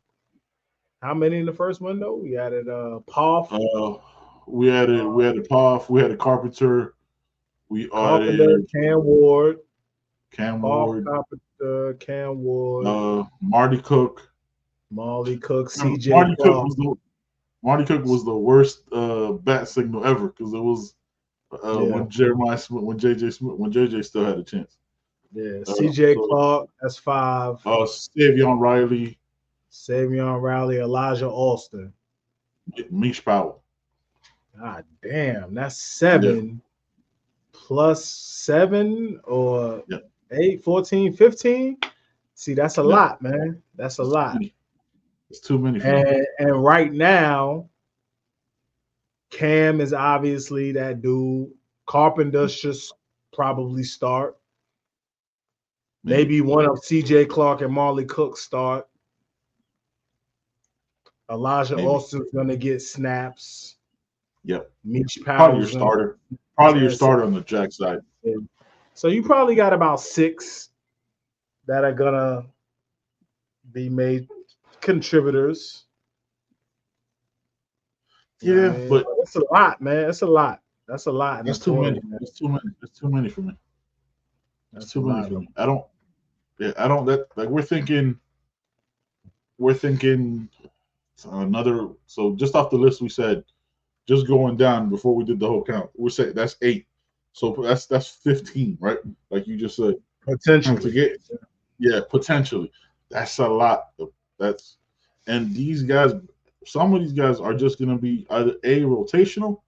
how many in the first window? We added Poff, We had a Puff, we had a Carpenter, we Carpenter, added Cam Ward, Cam Poff, Ward, Carpenter, Cam Ward, Marty Cook. Molly Cook, Remember, CJ Clark. Marty Cook was the worst bat signal ever because it was Yeah, when Jeremiah Smith, when JJ still had a chance. yeah. CJ So Clark, that's 5. Savion Riley, Savion Riley, Elijah Alston. Mish Powell. God damn, that's Yeah, 7 plus 7 or yeah, 8, 14, 15. See, that's a yeah. lot, man. That's a It's too lot. many. It's too many for me. And right now, Cam is obviously that dude. Carpenter should probably start. Maybe one of CJ Clark and Marley Cook start. Elijah Maybe. Austin's gonna get snaps. Yep. Mitch Probably your Powell's gonna starter. Probably your get starter on the Jack side. So you probably got about 6 that are gonna be made contributors. Yeah, but it's a lot, man. It's a lot. That's a lot. that's too many. That's too many. That's too many for me. That's too many for me. I don't. Yeah, I don't. That like we're thinking. Another. So just off the list, we said just going down before we did the whole count. We said that's 8. So that's 15, right? Like you just said. Potentially. Potentially. That's a lot. And these guys. Some of these guys are just going to be either rotational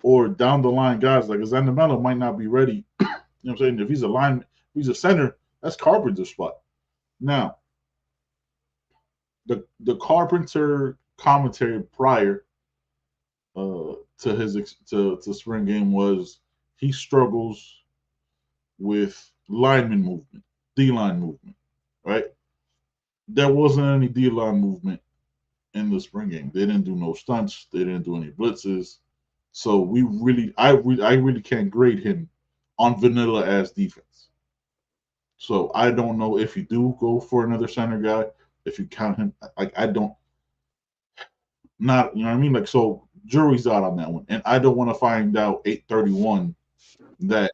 or down the line guys. Like Zanamela might not be ready. You know what I'm saying? If he's a line, if he's a center, that's Carpenter's spot. Now, the Carpenter commentary prior to his to spring game was he struggles with lineman movement, D-line movement, right? There wasn't any D-line movement in the spring game. They didn't do no stunts. They didn't do any blitzes. So I really can't grade him on vanilla ass defense. So I don't know if you do go for another center guy, if you count him. Like I don't, not you know what I mean. Like so, jury's out on that one, and I don't want to find out 8/31 that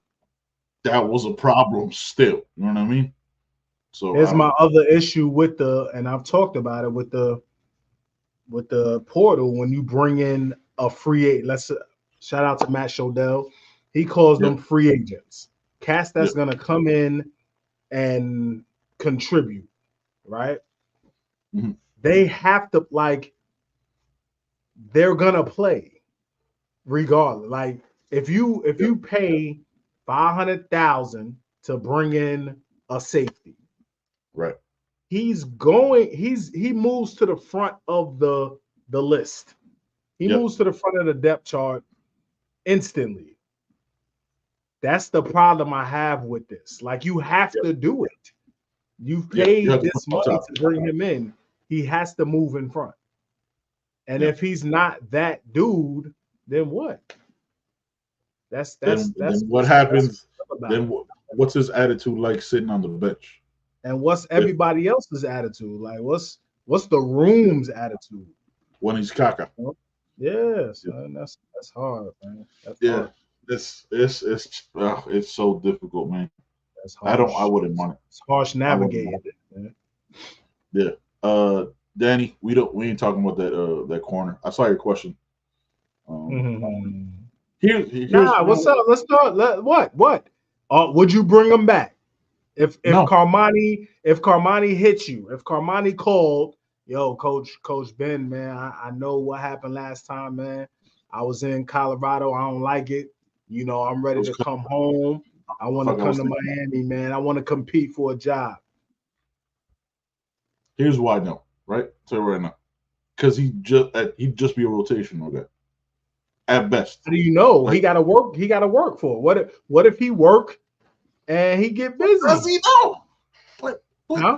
was a problem still. You know what I mean? So here's my other issue with and I've talked about it with the portal. When you bring in a free agent, let's shout out to Matt Shodell. He calls them free agents. Cats that's gonna come in and contribute, right? Mm-hmm. They have to they're gonna play regardless. Like if you pay $500,000 to bring in a safety, right? He moves to the front of the list. He moves to the front of the depth chart instantly. That's the problem I have with this. Like you have to do it. You've paid this money to bring him in. He has to move in front. And if he's not that dude, then what? That's what happens. Then what's his attitude like sitting on the bench? And what's everybody else's attitude? Like what's the room's attitude when he's caca? Yes, man, that's hard, man. That's hard. It's so difficult, man. That's harsh. I wouldn't want it. It's harsh navigating it, man. Yeah. Danny, we ain't talking about that corner. I saw your question. Here's Nah, what's up? Let's start. What? Would you bring him back if No. Carmani hit you? If Carmani called, yo, Coach Ben, man, I know what happened last time, man. I was in Colorado. I don't like it. You know, I'm ready to come home. I want to come to Miami, man. I want to compete for a job. Here's why no, right? Tell you right now, because he'd just be a rotational guy at best. How do you know? He got to work. He got to work for it. What if he work and he get busy? Does he though?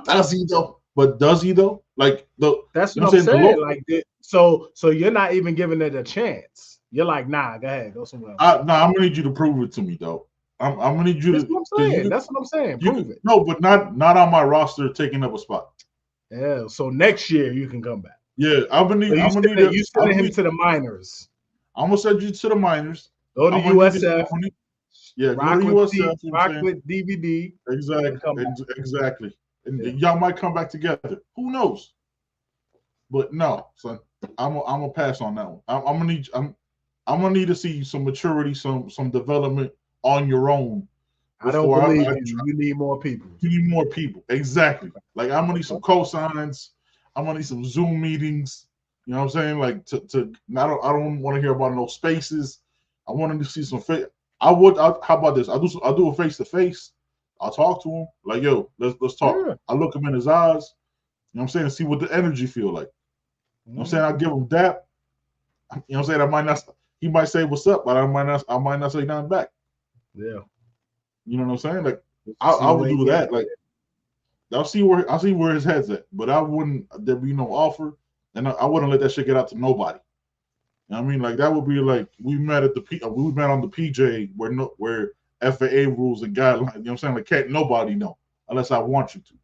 Does he though? But does he though? Like that's what I'm saying. Like so you're not even giving it a chance. You're like, nah, go ahead, go somewhere else. I'm gonna need you to prove it to me though. I'm gonna need you That's what I'm saying. That's what I'm saying. Prove it. No, but not on my roster taking up a spot. Yeah. So next year you can come back. Yeah, I'm gonna need. You sending him to the minors. I'm gonna send you to the minors. Go to USF. Yeah, go to USF. Rock with DVD. Exactly. And y'all might come back together. Who knows? But no, son, I'm gonna pass on that one. I'm gonna need to see some maturity, some development on your own. I don't believe you need more people. You need more people. Exactly. Like I'm gonna need some cosigns. I'm gonna need some Zoom meetings. You know what I'm saying? Like I don't want to hear about no spaces. I want to see some face. How about this? I'll do a face to face. I'll talk to him. Like, yo, let's talk. Yeah. I look him in his eyes. You know what I'm saying? See what the energy feel like. You know what I'm saying? I'll give him that. You know what I'm saying? He might say what's up, but I might not say nothing back. Yeah. You know what I'm saying? Like I would do that. Like I'll see where his head's at. But there'd be no offer, and I wouldn't let that shit get out to nobody. You know what I mean? Like that would be like we met on the PJ where FAA rules and guidelines. You know what I'm saying? Like can't nobody know unless I want you to.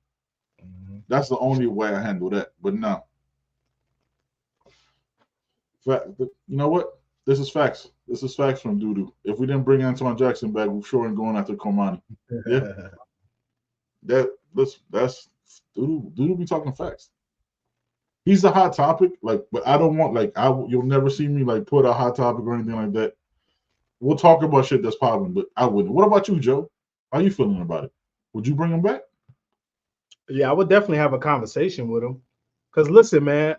Mm-hmm. That's the only way I handle that. But no. You know what? This is facts. This is facts from Doodoo. If we didn't bring Antoine Jackson back, we're sure ain't going after Komani. Yeah. That's Doodoo be talking facts. He's a hot topic, but I don't want you'll never see me like put a hot topic or anything like that. We'll talk about shit that's popping, but I wouldn't. What about you, Joe? How you feeling about it? Would you bring him back? Yeah, I would definitely have a conversation with him. Cause listen, man,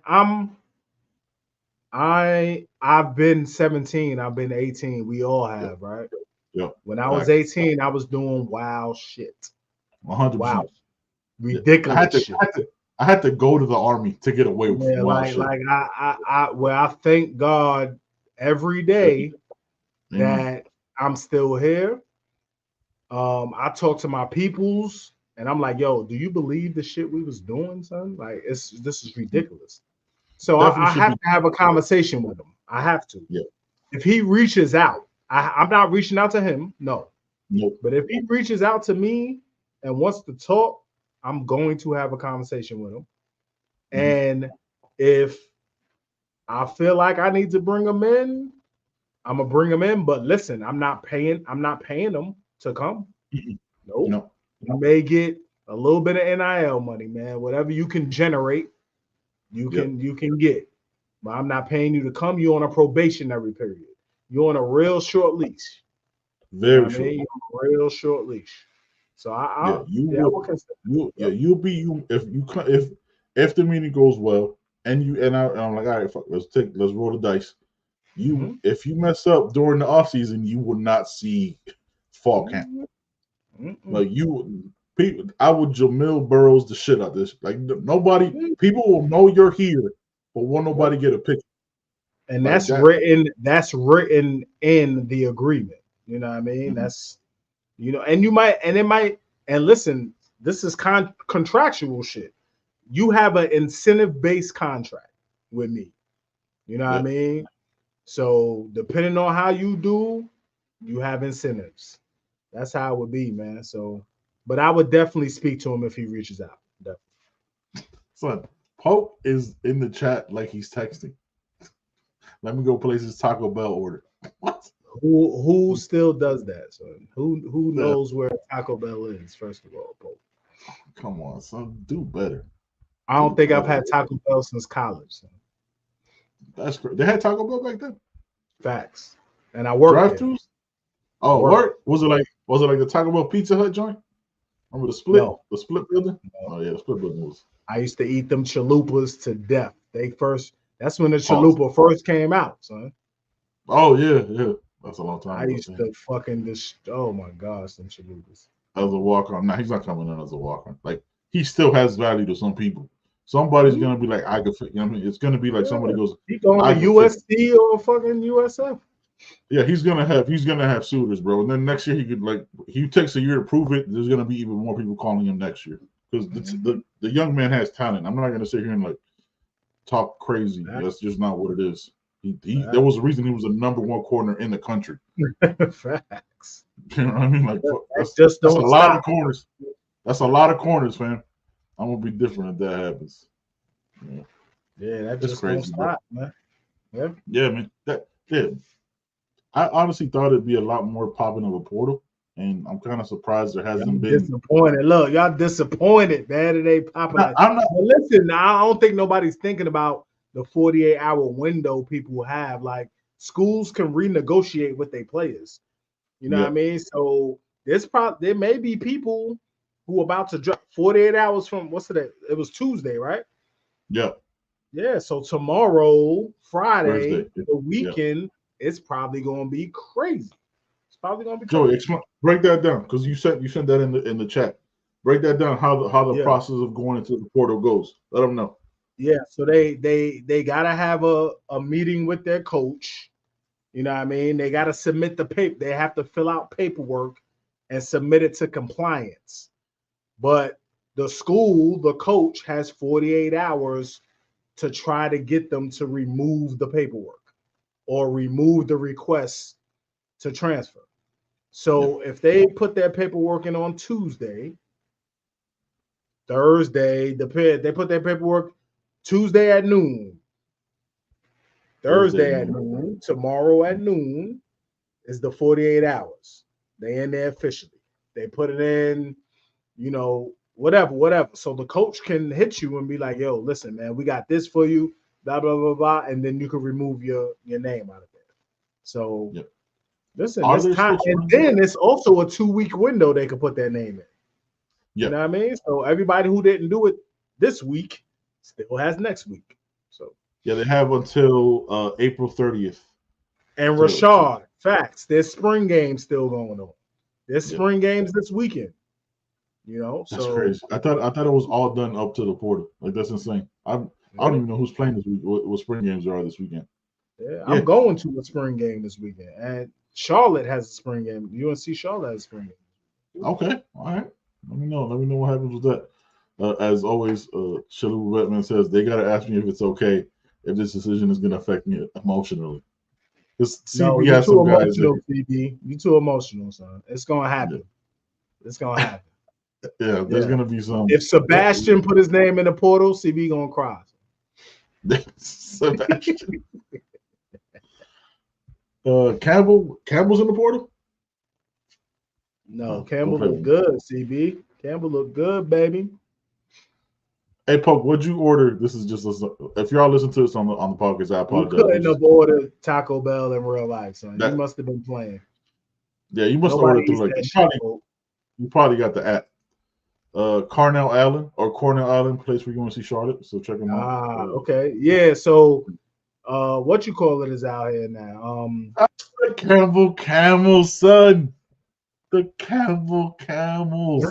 I've been 17, I've been 18. We all have, right? Yeah. When I was 18, I was doing wild shit. 100%. Wow. Ridiculous shit. I had to go to the army to get away with wild shit. I thank God every day that I'm still here. I talk to my peoples and I'm like, yo, do you believe the shit we was doing, son? Like this is ridiculous. So I have to have a conversation with him. I have to. Yeah. If he reaches out, I'm not reaching out to him. No. Nope. But if he reaches out to me and wants to talk, I'm going to have a conversation with him. Mm-hmm. And if I feel like I need to bring him in, I'm gonna bring him in. But listen, I'm not paying him to come. Mm-hmm. Nope. No. You may get a little bit of NIL money, man. Whatever you can generate. You can get, but I'm not paying you to come. You're on a probationary period. You're on a real short leash. Very short. You're on a real short leash. So you'll be if the meeting goes well and I'm like, all right, fuck, let's roll the dice. If you mess up during the off season, you will not see fall camp. Mm-hmm. Like I would Jamil Burrows the shit out of this. Like nobody, people will know you're here, but won't nobody get a picture. And like that's written. That's written in the agreement. You know what I mean? Mm-hmm. That's and listen, this is contractual shit. You have an incentive-based contract with me. You know what I mean? So depending on how you do, you have incentives. That's how it would be, man. So. But I would definitely speak to him if he reaches out. Definitely. Son, Pope is in the chat like he's texting. Let me go place his Taco Bell order. What? Who still does that, son? Who knows where Taco Bell is, first of all, Pope? Come on, son. Do better. I don't think I've had Taco Bell since college. So. That's great. They had Taco Bell back then. Facts. And I worked Drive-thrus. Oh, work? Was it like the Taco Bell Pizza Hut joint? Remember the split? No. The split building? No. Oh yeah, the split building was. I used to eat them chalupas to death. That's when the chalupa first came out, son. Oh yeah. That's a long time ago. I used to fucking oh my gosh, them chalupas. As a walk-on. Now he's not coming in as a walk-on. Like he still has value to some people. Somebody's gonna be like, I could fit, you know what I mean? It's gonna be like somebody goes, he going to USC or fucking USF. Yeah, he's gonna have suitors, bro. And then next year he takes a year to prove it. There's gonna be even more people calling him next year because the young man has talent. I'm not gonna sit here and like talk crazy. That's just not what it is. There was a reason he was the number one corner in the country. Facts. You know what I mean? Like that's just a lot of corners. That's a lot of corners, fam. I'm gonna be different if that happens. Yeah, that just crazy, stop, man. Yeah, man. I honestly thought it'd be a lot more popping of a portal, and I'm kind of surprised there hasn't been. Disappointed. Look, y'all disappointed, man. It ain't popping. I'm not. But listen, I don't think nobody's thinking about the 48-hour window people have. Like schools can renegotiate with their players. You know what I mean? So there may be people who about to drop 48 hours from what's today? It was Tuesday, right? Yeah. Yeah. So tomorrow, Friday, Thursday. the weekend, it's probably going to be crazy. It's probably going to be crazy. Joey, break that down because you sent that in the chat. Break that down how the process of going into the portal goes. Let them know. Yeah. So they gotta have a meeting with their coach. You know what I mean? They got to submit the paper. They have to fill out paperwork and submit it to compliance. But the school, the coach, has 48 hours to try to get them to remove the paperwork or remove the request to transfer. So if they put their paperwork in on Tuesday, Thursday, they put their paperwork Tuesday at noon. Thursday at noon, tomorrow at noon is the 48 hours. They in there officially. They put it in, whatever. So the coach can hit you and be like, yo, listen, man, we got this for you, blah, blah, blah, blah. And then you can remove your name out of there. So listen, this time, and then it's also a 2-week window they can put their name in. You know what I mean? So everybody who didn't do it this week still has next week. So yeah, they have until April 30th. And Rashad, facts. There's spring games still going on. There's spring games this weekend. That's crazy. I thought it was all done up to the portal. Like that's insane. I don't even know who's playing this week. What spring games are this weekend? Yeah, I'm going to a spring game this weekend, and Charlotte has a spring game. UNC Charlotte has a spring game. Okay, all right. Let me know what happens with that. As always, Shalu Batman says they gotta ask me if it's okay if this decision is gonna affect me emotionally. No, you're too emotional, CB. You're too emotional, son. It's gonna happen. Yeah. It's gonna happen. Yeah, there's gonna be some. If Sebastian put his name in the portal, CB gonna cry. Sebastian. Campbell's in the portal? No, Campbell look good, CB. Campbell look good, baby. Hey, Poke, what'd you order? This is just if y'all listen to this on the podcast, I apologize. You couldn't have ordered Taco Bell in real life, son. You must have been playing. Yeah, you must have ordered through you probably got the app. Cornell Island, place where you want to see Charlotte. So check them out. Okay. Yeah, so what you call it is out here now. The Campbell Camels, son. The Campbell Camels.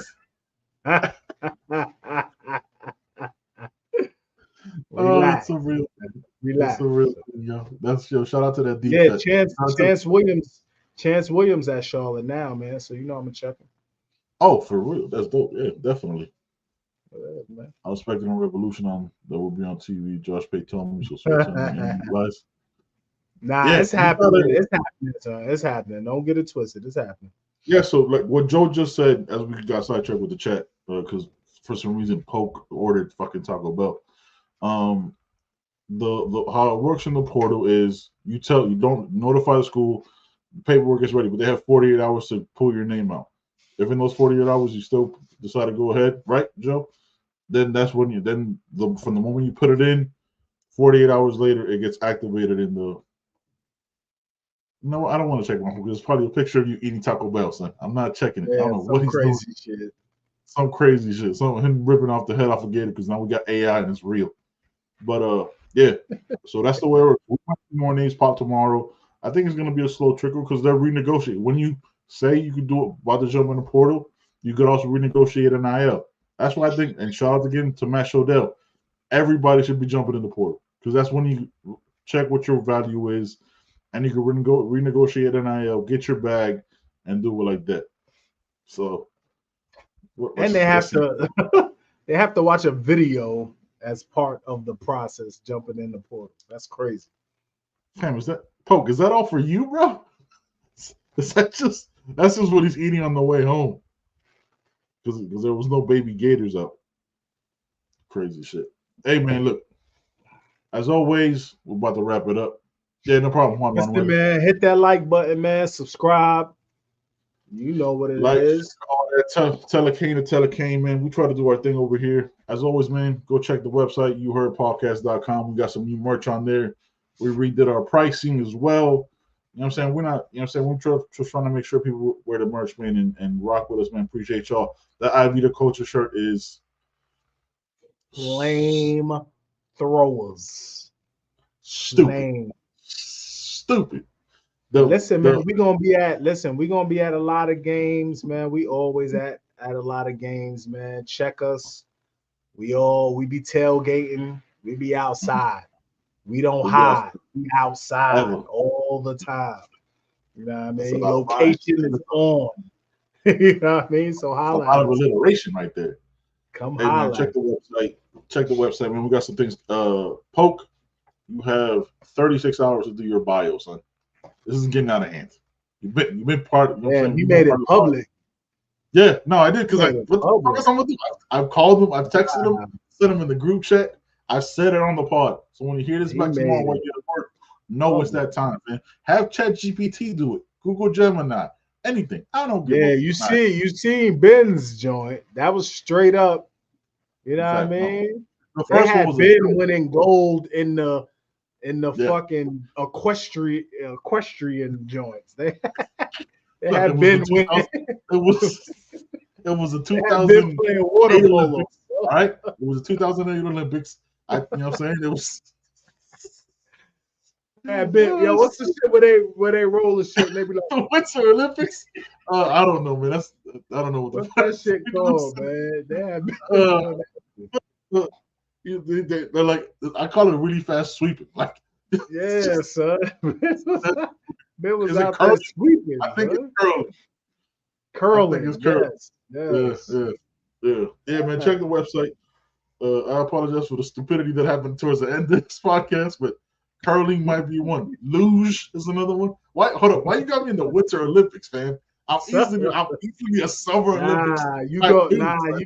Relax. That's a real. Relax. That's a real thing, yo. That's shout out to that deep. Yeah, Chance Williams at Charlotte now, man. So I'm gonna check him. Oh, for real? That's dope. Yeah, definitely. Yeah, man. I was expecting a Revolution that will be on TV. Josh Pate told me so. Nah, it's happening. It's happening, son. It's happening. Don't get it twisted. It's happening. Yeah, so like what Joe just said, as we got sidetracked with the chat, because for some reason Poke ordered fucking Taco Bell. The how it works in the portal is you don't notify the school, the paperwork is ready, but they have 48 hours to pull your name out. If in those 48 hours you still decide to go ahead, right, Joe? then that's when from the moment you put it in, 48 hours later it gets activated in the. No, I don't want to check my phone because it's probably a picture of you eating Taco Bell, son. I'm not checking it. I don't know what he's doing. Shit. Some crazy shit. Some him ripping off the head off a gator because now we got AI and it's real. But yeah. So that's the way we're more names pop tomorrow. I think it's gonna be a slow trickle because they're renegotiating. When you say you could do it while they jump in the portal, you could also renegotiate an IL. That's why I think, and shout out again to Matt Shodell, everybody should be jumping in the portal because that's when you check what your value is, and you can renegotiate an IL, get your bag, and do it like that. So, and they have to they have to watch a video as part of the process jumping in the portal. That's crazy. Damn, is that Poke? Is that all for you, bro? Is that's just what he's eating on the way home? Because there was no baby gators out. Crazy shit. Hey man, look. As always, we're about to wrap it up. Yeah, no problem. Listen, man, hit that like button, man. Subscribe. You know what it is. Telecane, man. We try to do our thing over here. As always, man, go check the website, youheardpodcast.com. We got some new merch on there. We redid our pricing as well. You know what I'm saying? We're not, you know what I'm saying? We're just trying to make sure people wear the merch, man, and rock with us, man. Appreciate y'all. The Ivy the Culture shirt is flame throwers. Stupid. Listen, man, we're gonna be at a lot of games, man. We always at a lot of games, man. Check us. We be tailgating, we be outside. We don't hide. We outside all the time. You know what I mean? Location is on. You know what I mean? So holla. A lot of alliteration right there. Come holla. Man, check the website. Check the website, man. We got some things. Poke, you have 36 hours to do your bio, son. This is getting out of hand. You've been part of. You made it public. Yeah, no, I did because what the fuck is I'm gonna do? I've called them. I've texted them. Sent them in the group chat. I said it on the pod. So when you hear this back tomorrow when you get to work, know it's that time, man. Have ChatGPT do it. Google Gemini. Anything. I don't give a fuck. You seen Ben's joint. That was straight up. You know what I mean? The first they had one was Ben winning gold in the fucking equestrian joints. They had Ben winning. It was a 2000 playing water polo. Olympics, all right? It was a 2008 Olympics. You know what I'm saying? It was. Yo, what's the shit where they roll the shit and they be like the Winter Olympics? I don't know, man. I don't know what's that shit called, man. They're like, I call it a really fast sweeping. Like, yeah, son. Ben was out there sweeping. I think it's curling. Curling. I think it's curling. Yes. Yeah, man. Check the website. I apologize for the stupidity that happened towards the end of this podcast, but curling might be one. Luge is another one. Why? Hold up. Why you got me in the Winter Olympics, fam? I'm easily a Summer Olympics. You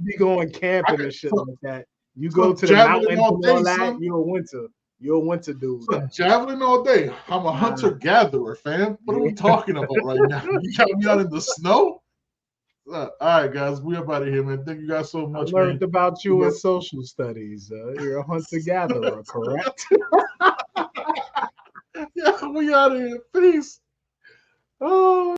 be going camping and shit like that. You go to the mountains and all that. You're a winter dude. Javelin all day. I'm a hunter-gatherer, fam. What are we talking about right now? You got me out in the snow? All right, guys. We up out of here, man. Thank you guys so much, I learned about you in social studies. You're a hunter-gatherer, correct? Yeah, we out of here. Peace. Oh.